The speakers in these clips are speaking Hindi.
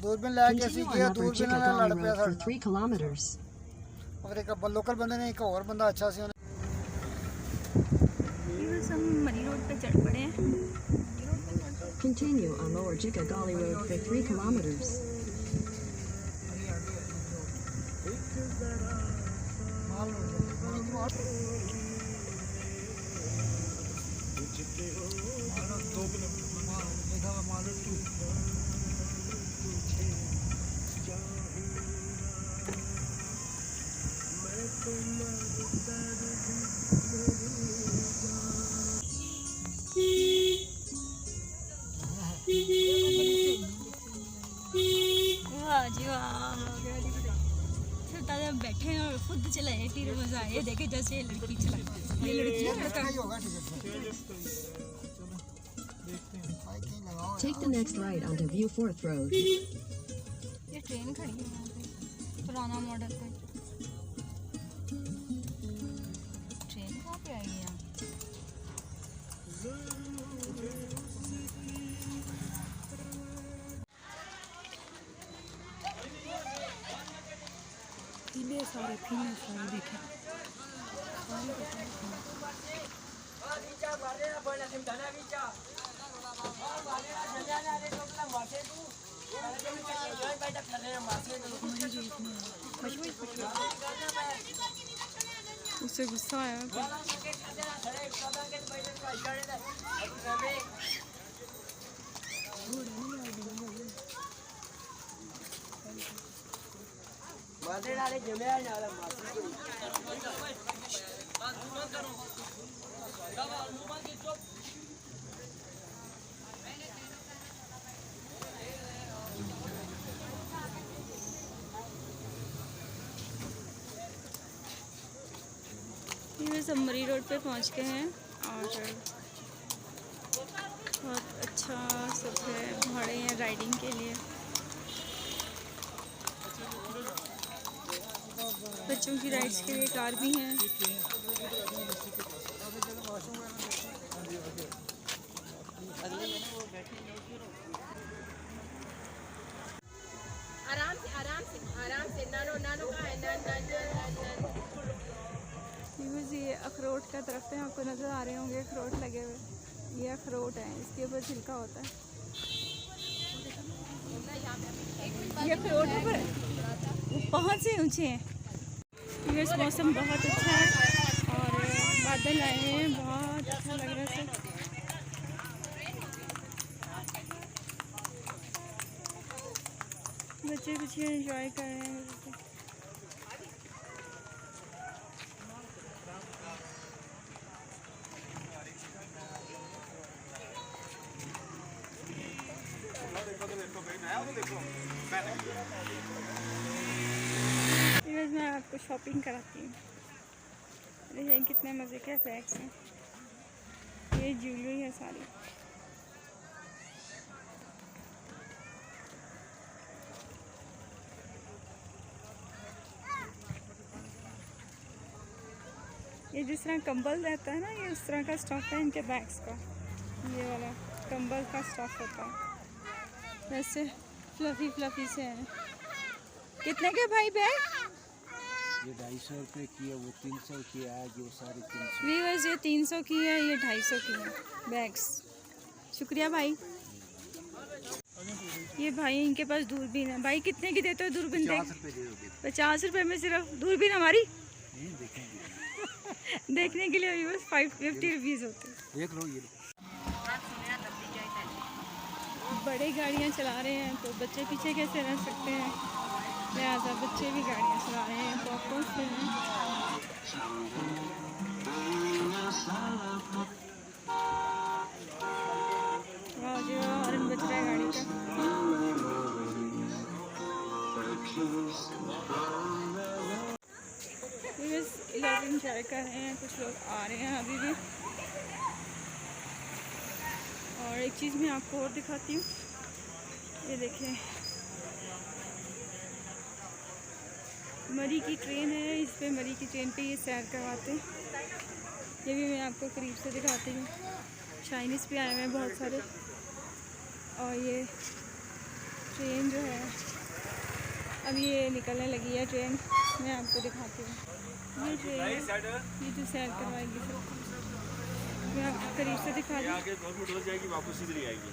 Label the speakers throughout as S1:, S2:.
S1: दूरबीन लैके असीं गए दूरबीन नाल लड़ पिया साडा 3 किलोमीटर्स और एक लोकल बंदे ने एक और बंदा अच्छा सी
S2: हम मरी रोड पे चढ़ पड़े हैं।
S3: Continue on Lower Jikka Gully Road for 3 kilometers.
S2: वाह जी वाह, बैठे हैं और खुद चलाए फिर मजा आया। देखे जैसे लड़की चला, ये लड़की लड़का।
S3: Take the next right onto Viewforth Road.
S2: ये ट्रेन खड़ी है यहाँ पे, पुराना मॉडल पे ट्रेन कहाँ पे आई है यहाँ? पीले सारे देखे उससे गुस्सा आया। हम मरी रोड पे पहुंच गए हैं और बहुत अच्छा सब है, भाड़े हैं राइडिंग के लिए। बच्चों की राइड्स के लिए कार भी हैं।
S4: आराम से नानो का है
S2: ये अखरोट का दरख्त है, आपको नज़र आ रहे होंगे अखरोट लगे हुए। ये अखरोट है, इसके ऊपर छिलका होता है। ये अखरोट पर बहुत से ऊंचे हैं। ये मौसम बहुत अच्छा है और बादल आए हैं, बहुत अच्छा लग रहा है। बच्चे कुछ एंजॉय कर रहे हैं। मैं आपको शॉपिंग कराती हूँ। देखिए कितने मज़े के बैग्स हैं। ये ज्वेलरी है सारी। ये जिस तरह कंबल रहता है ना, ये उस तरह का स्टफ है इनके बैग्स का। ये वाला कंबल का स्टफ होता है, वैसे फ्लफी फ्लफी से है। कितने के भाई बैग?
S5: ये 250 रुपये की है, वो 300 की है, जो सारी 300।
S2: वीवर्स ये 300 की है, ये 250 की है बैग्स। शुक्रिया भाई। ये भाई इनके पास दूरबीन है। भाई कितने की देते हो दूरबीन? 50 रुपये में सिर्फ दूरबीन हमारी देखने के लिए वीवर्स 50 रुपीज़ होते हैं।
S5: देख लो ये
S2: बड़े गाड़ियाँ चला रहे हैं तो बच्चे पीछे कैसे रह सकते हैं, लिहाजा बच्चे भी गाड़ियाँ चला रहे हैं। पॉपकॉर्न से हैं। इंजॉय कर रहे हैं, कुछ लोग आ रहे हैं अभी भी। और एक चीज़ मैं आपको और दिखाती हूँ, ये देखें मरी की ट्रेन है, इस पे मरी की ट्रेन पे ये सैर करवाते हैं। ये भी मैं आपको करीब से दिखाती हूँ। चाइनीज़ भी आए हुए हैं बहुत सारे। और ये ट्रेन जो है अब ये निकलने लगी है ट्रेन, मैं आपको दिखाती हूँ। ये ट्रेन है, ये जो सैर करवाएगी सबको, मैं आपको करीब से दिखा दूँ।
S6: आगे 2 मिनट हो जाएगी, वापस इधर ही आएगी।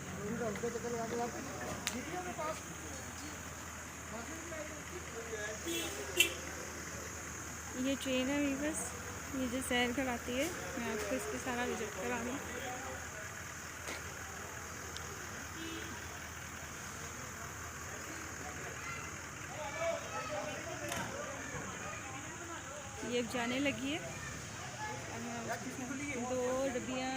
S2: ये ट्रेन है बस, ये जो सैर कराती है, मैं आपको इसके सारा विजिट करा दूँ। ये अब जाने लगी है और मैं उसके साथ दो डिग्गियाँ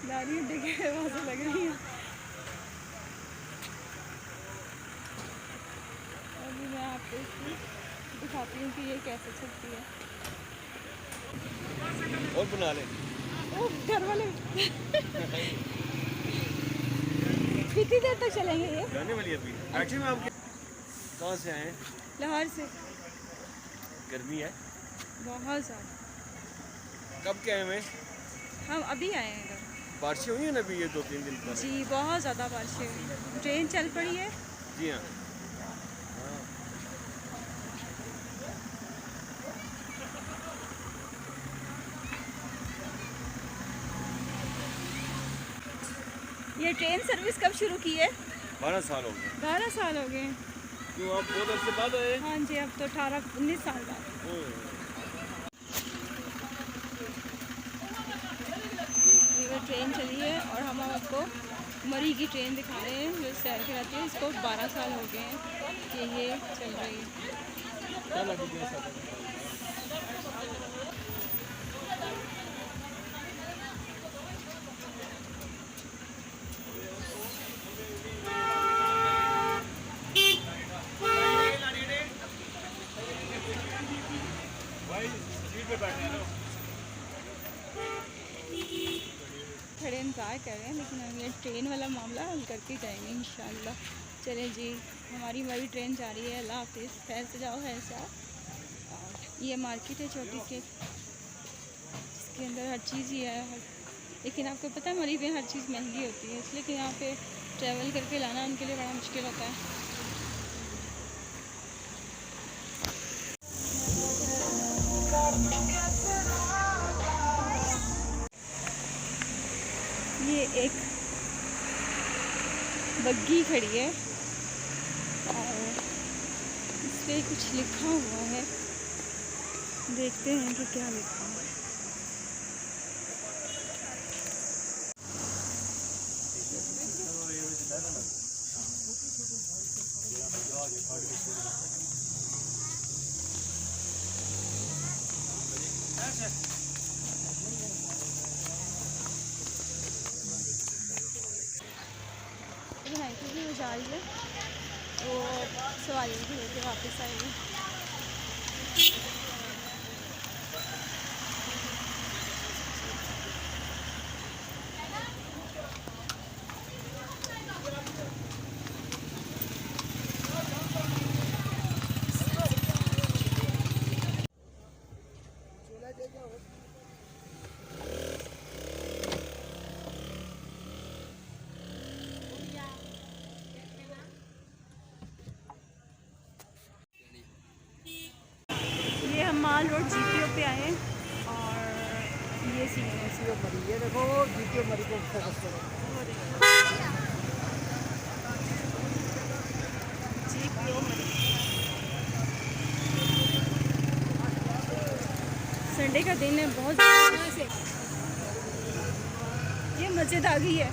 S2: नारियल डिग्गी वहाँ लग रही हैं। अभी मैं आपको इसकी दिखाती हूँ कि ये कैसे चलती है।
S6: और बना ले।
S2: ओह घर वाले कितनी देर तक चलेंगे ये?
S6: जाने वाली अभी। एक्चुअली में आप कहाँ से आए हैं?
S2: लाहौर से।
S6: गर्मी है
S2: बहुत ज़्यादा।
S6: कब के आए हुए?
S2: हम अभी आए हैं इधर।
S6: बारिशें हुई हैं ना अभी ये 2-3 दिन पहले?
S2: जी बहुत ज़्यादा बारिशें हुई, ट्रेन चल पड़ी है।
S6: जी हाँ।
S2: ये ट्रेन सर्विस कब शुरू की है?
S6: 12 साल हो गए।
S2: 12 साल हो गए।
S6: क्यों आप बहुत अर्से बाद आए?
S2: हाँ जी, अब तो 18-19 साल बाद। ये वो ट्रेन चली है और हम आपको मरी की ट्रेन दिखा रहे हैं जो सैर कराती है। इसको 12 साल हो गए हैं कि ये चल रही है। खड़े इंतज़ार कर रहे हैं, लेकिन हम ये ट्रेन वाला मामला हल करके जाएंगे इंशाल्लाह। चलें जी, हमारी मरी ट्रेन जा रही है। अल्लाह हाफिज़, खैर से जाओ, खैर से आओ। और ये मार्केट है छोटी सी, जिसके अंदर हर चीज़ ही है। लेकिन आपको पता है मरी में हर चीज़ महंगी होती है, इसलिए कि यहाँ पे ट्रैवल करके लाना उनके लिए बड़ा मुश्किल होता है। ये एक बग्गी खड़ी है और इस पे कुछ लिखा हुआ है, देखते हैं कि क्या लिखा है। भी जा रही है, वो सवारियों को लेकर वापस आएगी। माल रोड जीपीओ पे आए और ये सीन है
S1: जीपीओ मरी, ये देखो जीपीओ मरी को फोकस करो।
S2: जीपीओ मरी संडे का दिन है, बहुत से ये मस्जिद आ गई है।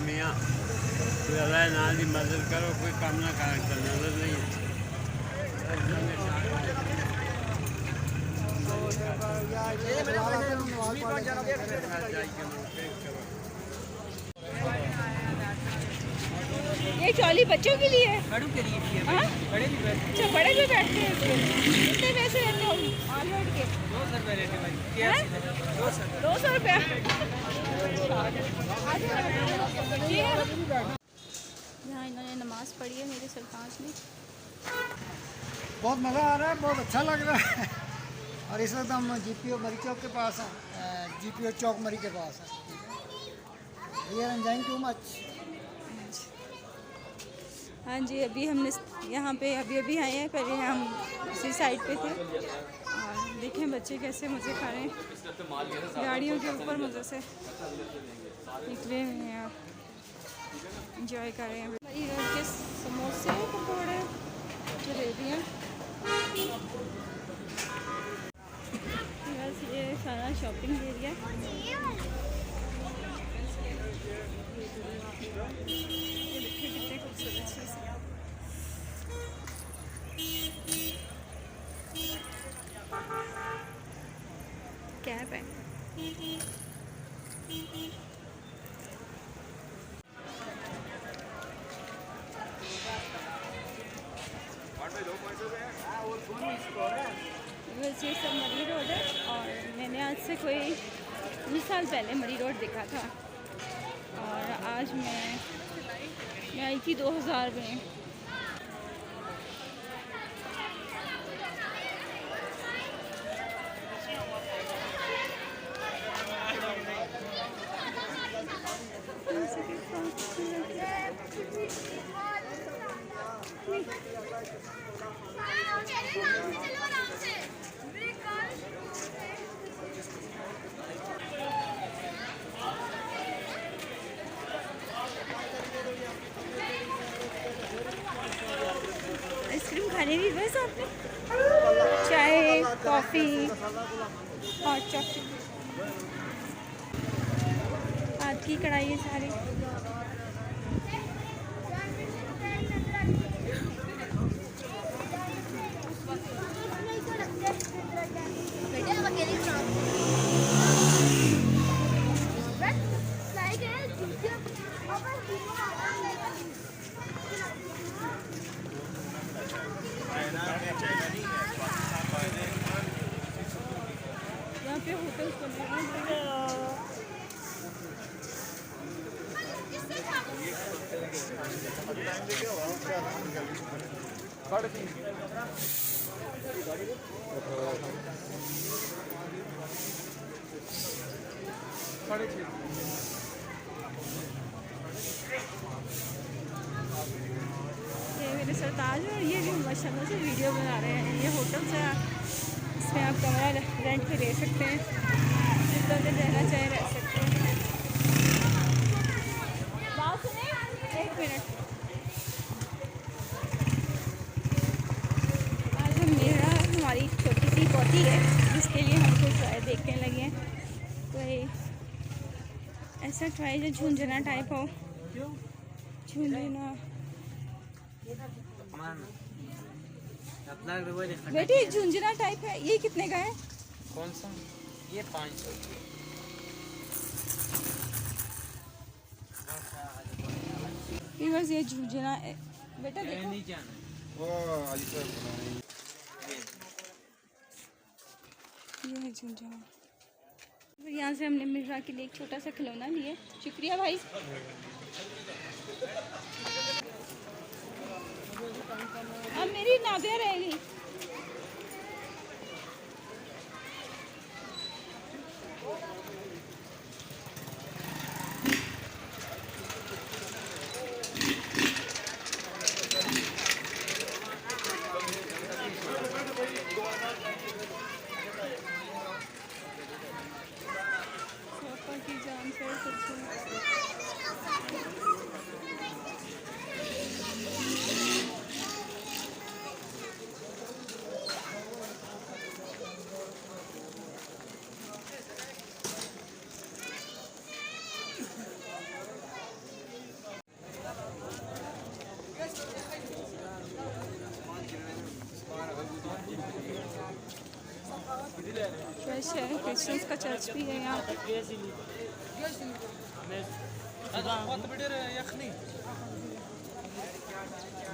S7: मियाँ कोई अल्लाह नाल की मदद करो, कोई काम ना कर नजर नहीं है।
S2: ये ट्रॉली बच्चों के लिए है?
S8: बड़ों के लिए भी है,
S2: हाँ?
S8: बड़े भी बैठे
S2: अच्छा, बड़े भी बैठते हैं इसमें। कितने पैसे लेते हो ऑन रोड के?
S8: 200 रुपये लेते भाई,
S2: 200 रुपया। यहाँ इन्होंने नमाज़ पढ़ी है मेरे सरताज ने।
S1: बहुत मज़ा आ रहा है, बहुत अच्छा लग रहा है। और इस वक्त हम GPO मरी चौक के पास हैं, GPO चौक मरी के पास हैं। We are enjoying too much.
S2: हाँ जी, अभी हमने यहाँ पे अभी आए हैं, पहले हम उसी साइड पे थे। और देखें बच्चे कैसे मज़े खा रहे हैं, गाड़ियों के ऊपर मज़े से निकले हुए हैं, इंजॉय कर रहे हैं। मरी रोड के समोसे, पकौड़े, जलेबियाँ, बस ये सारा शॉपिंग एरिया। ये देखिए कितने खूबसूरत चीज़ है। कैप है। वैसे ये सब मरी रोड है और मैंने आज से कोई 20 साल पहले मरी रोड देखा था और आज मैं आई थी 2000 में। आइसक्रीम खाने दी बस आपने? चाय, कॉफ़ी, हॉट चॉकलेट, हाथ की कढ़ाई है सारी। यहाँ पे होटल्स बने हुए हैं। ये मेरे सरताज है और ये भी माशाल्लाह से वीडियो बना रहे हैं। ये होटल से इसमें आप कमरा रेंट पे ले सकते हैं, जितना देर रहना चाहे रह सकते हैं। बात सुने, एक मिनट। आज हमारी छोटी सी पौधी है जिसके लिए हम कुछ ट्राई देखने लगे हैं। कोई ऐसा ट्राई जो झुंझुना टाइप हो। झुंझुना बेटी झुंझुना टाइप है। ये कितने का है?
S8: कौन सा? ये 500।
S2: बस ये झुंझुना बेटा देखो।
S8: नहीं जाना।
S2: ये है झुंझुना। यहाँ से हमने मिर्रा के लिए एक छोटा सा खिलौना लिए। शुक्रिया भाई। अब मेरी नादिया रहेगी। की जान से कुछ फ्रेश है। क्रिश्चियंस का चर्च भी है यहाँ।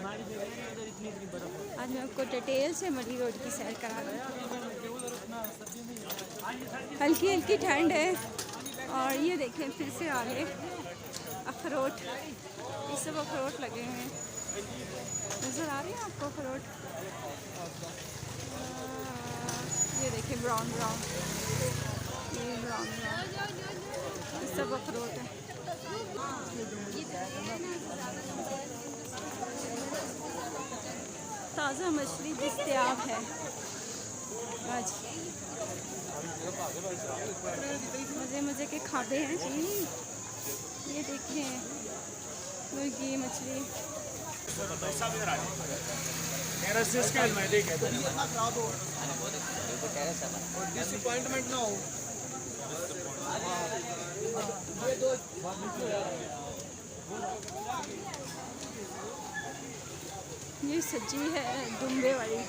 S2: आज मैं आपको डिटेल से मरी रोड की सैर करा रही हूँ। हल्की हल्की ठंड है और ये देखें फिर से आ गए अखरोट। ये सब अखरोट लगे हुए हैं, नज़र आ रहे हैं आपको अखरोट? ये देखिए ब्राउन ब्राउन, ये ब्राउन ब्राउन, ये सब अखरोट है। ताज़ा मछली दस्तयाब है आज। मज़े मज़े के खाबे हैं जी। ये देखें मुर्गी मछली।
S1: डिसअपॉइंटमेंट ना हो।
S2: ये सब्जी है दुम्बे वाली,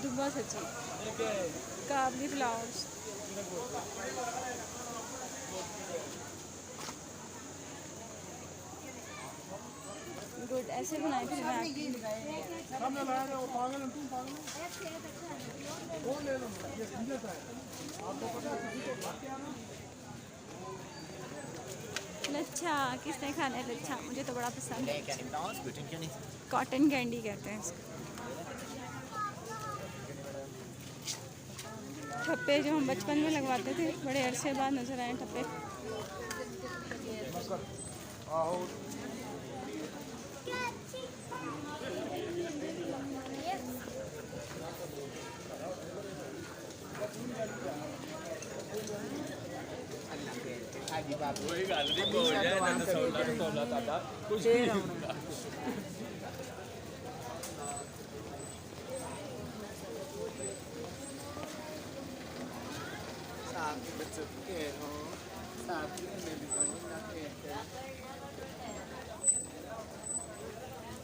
S2: दुम्बा सब्जी, काबली फ्लावर्स। गुड, ऐसे बनाए थे मैं आपकी। लच्छा किसने खाना है? लच्छा मुझे तो बड़ा पसंद है। कॉटन कैंडी कहते हैं इसको। ठप्पे जो हम बचपन में लगवाते थे, बड़े अरसे बाद नजर आए ठप्पे।
S6: वही गैलरी को हो जाए ना तो सोला था कुछ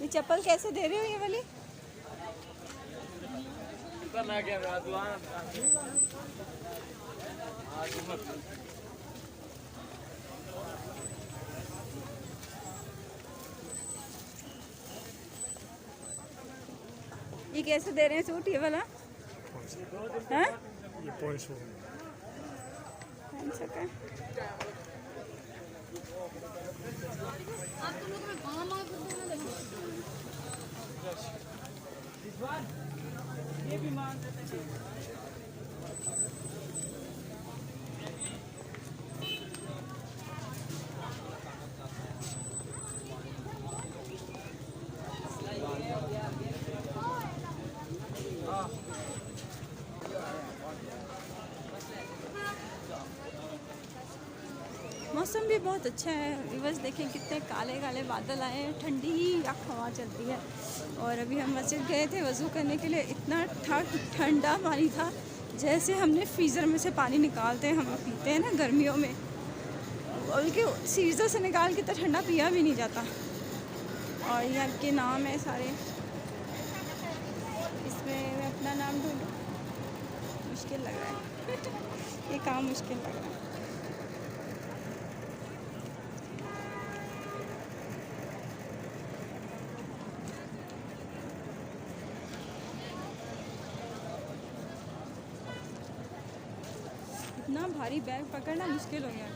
S2: ये चप्पल कैसे दे रहे हो ये वाली?
S6: करना क्या रात वहाँ आज मत
S2: ये कैसे दे रहे हैं सूट ये वाला? हाँ?
S9: ये 500
S8: ये भी मान देते हैं।
S2: मौसम भी बहुत अच्छा है। बस देखें कितने काले काले बादल आए हैं, ठंडी हवा चल रही है। और अभी हम मस्जिद गए थे वज़ू करने के लिए, इतना ठंडा पानी था जैसे हमने फ्रीज़र में से पानी निकालते हैं, हम पीते हैं ना गर्मियों में, बल्कि फ्रीज़र से निकाल के तो ठंडा पिया भी नहीं जाता। और ये आपके नाम है सारे, इसमें मैं अपना नाम ढूंढूं, मुश्किल लग रहा है ये काम मुश्किल लग रहा है। इतना भारी बैग पकड़ना मुश्किल हो गया,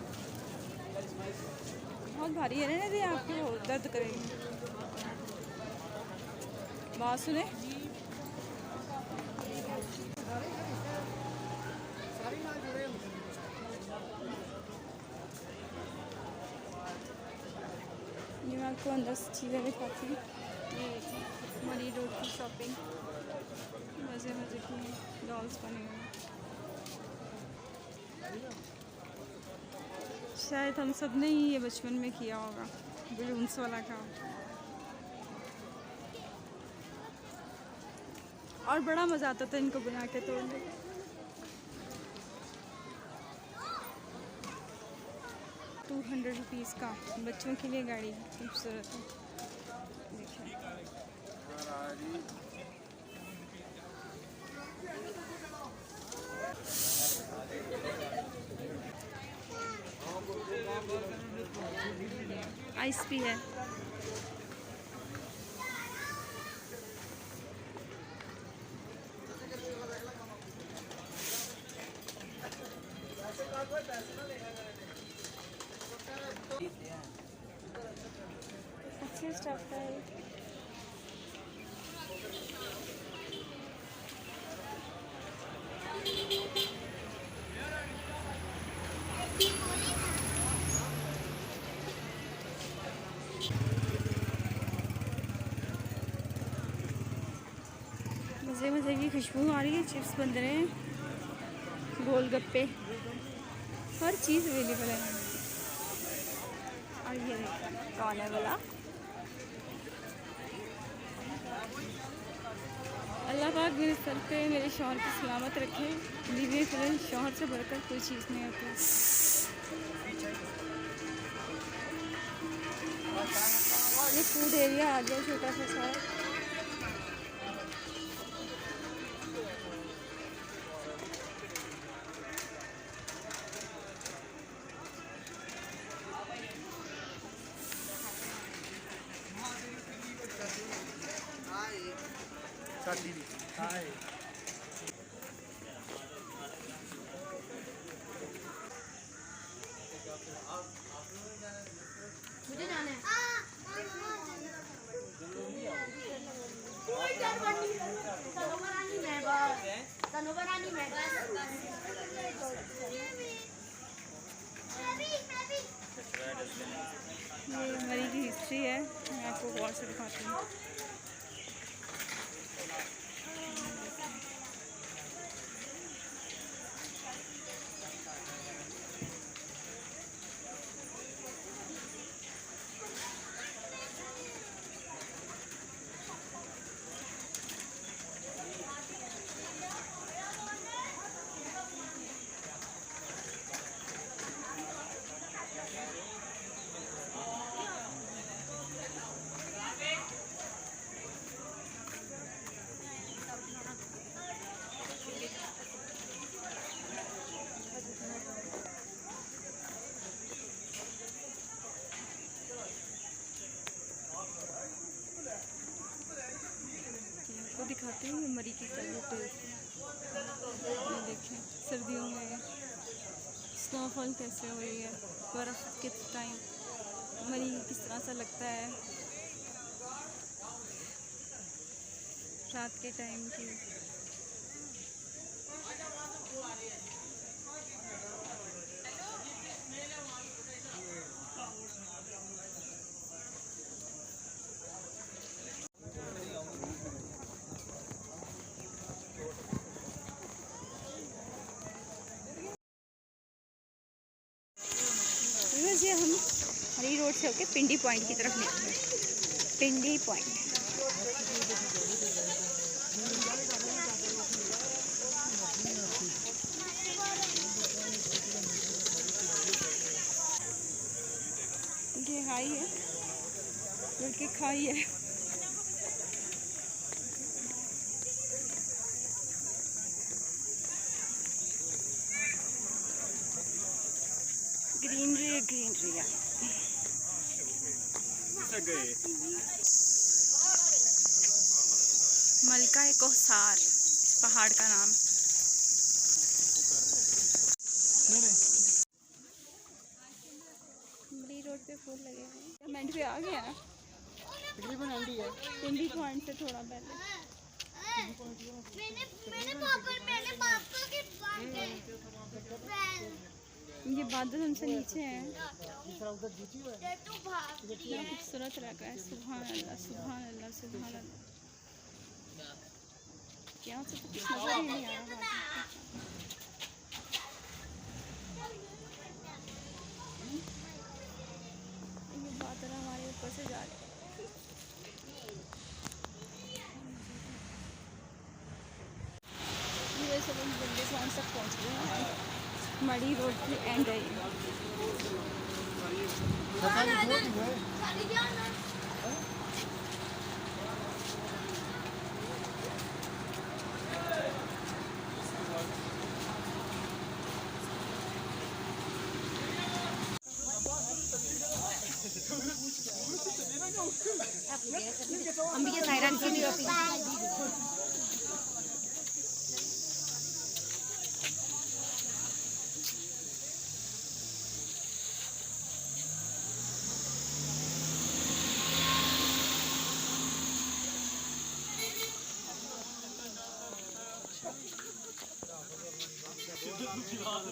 S2: बहुत भारी है। रहने दें, आपके वो दर्द करेगी। बात सुने, ये मैं आपको अंदर से चीज़ें दिखाती हूँ। ये मरी रोड की शॉपिंग, मज़े मज़े की डॉल्स बने हुए हैं। शायद हम सब ने ही ये बचपन में किया होगा, बलून्स वाला काम। और बड़ा मज़ा आता था इनको बना के तोड़ने। ₹200 का बच्चों के लिए गाड़ी, खूबसूरत है। देखिए आइस भी है। अच्छे स्टफ है। मज़े मज़े की खुशबू आ रही है, चिप्स बन रहे हैं, गोलगप्पे, हर चीज़ अवेलेबल है। और ये देखिए कौन है वाला। अल्लाह पाक मेरे सर पे मेरे शौहर की सलामत रखे। बीवी फिर शौहर से बढ़कर कोई चीज़ नहीं होती। ये फूड एरिया आ गया छोटा सा।
S4: मुझे जाना है।
S2: ये मरी की हिस्ट्री है, मैं आपको गौर से दिखाती हूँ। आपको दिखाती हूँ मरी की कलर। ये देखें सर्दियों में स्नोफॉल कैसे हो रही है, बर्फ़ के टाइम मरी किस तरह सा लगता है रात के टाइम की। ये हम हरी रोड से होके पिंडी पॉइंट की तरफ निकले। पिंडी पॉइंट ये हाई है, बल्कि खाई है। ग्रीनरी ग्रीनरी है। मलका कोसार इस पहाड़ का नाम। बड़ी रोड पे फूल लगे हैं। मंडी पे आ गया ना,
S1: तकरीबन एंडी है।
S2: पिंडी पॉइंट से थोड़ा पहले। ये बादल हमसे नीचे हैं। कितना खूबसूरत लग रहा है। सुभान अल्लाह सुभान अल्लाह सुभान अल्लाह। यहाँ से तो कुछ नजर ही नहीं आ रहा। ये बादल हमारे ऊपर से जा रहे हैं। ये सब हम बंदे पॉइंट तक पहुँच गए हैं। मड़ी रोड की एंड है ये।
S4: अंबिका सायरान की नहीं
S1: चले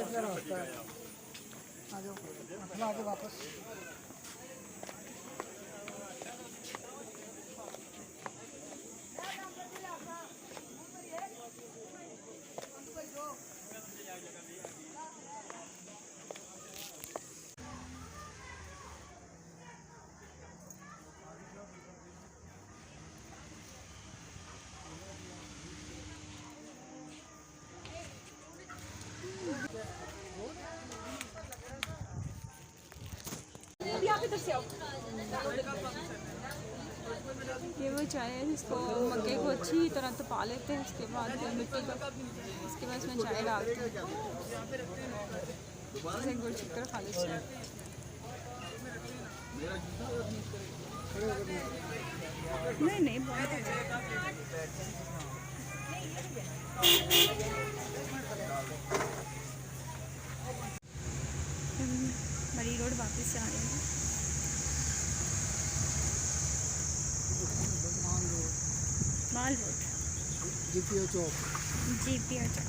S1: क्या रास्ता है आ जाओ अपना आगे वापस
S2: ये वो चाय है जिसको मक्के को अच्छी तरह तपा लेते हैं, उसके बाद मिट्टी का, उसके बाद इसमें चाय डालते हैं, जैसे गुड़ शक्कर खा लेते हैं। नहीं नहीं बहुत मरी रोड वापस से आ रहे हैं। माल रोड
S1: जीपीओ चौक
S2: जीपीओ चौक।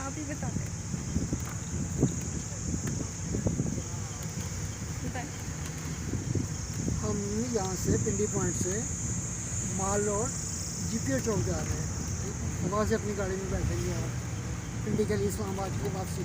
S2: आप ही बता दें।
S1: हम यहाँ से पिंडी पॉइंट से माल रोड जीपीओ चौक जा रहे हैं, वहाँ से अपनी गाड़ी में बैठेंगे और पिंडी के लिए इस्लामाबाद की वापसी।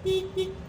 S2: Beep beep.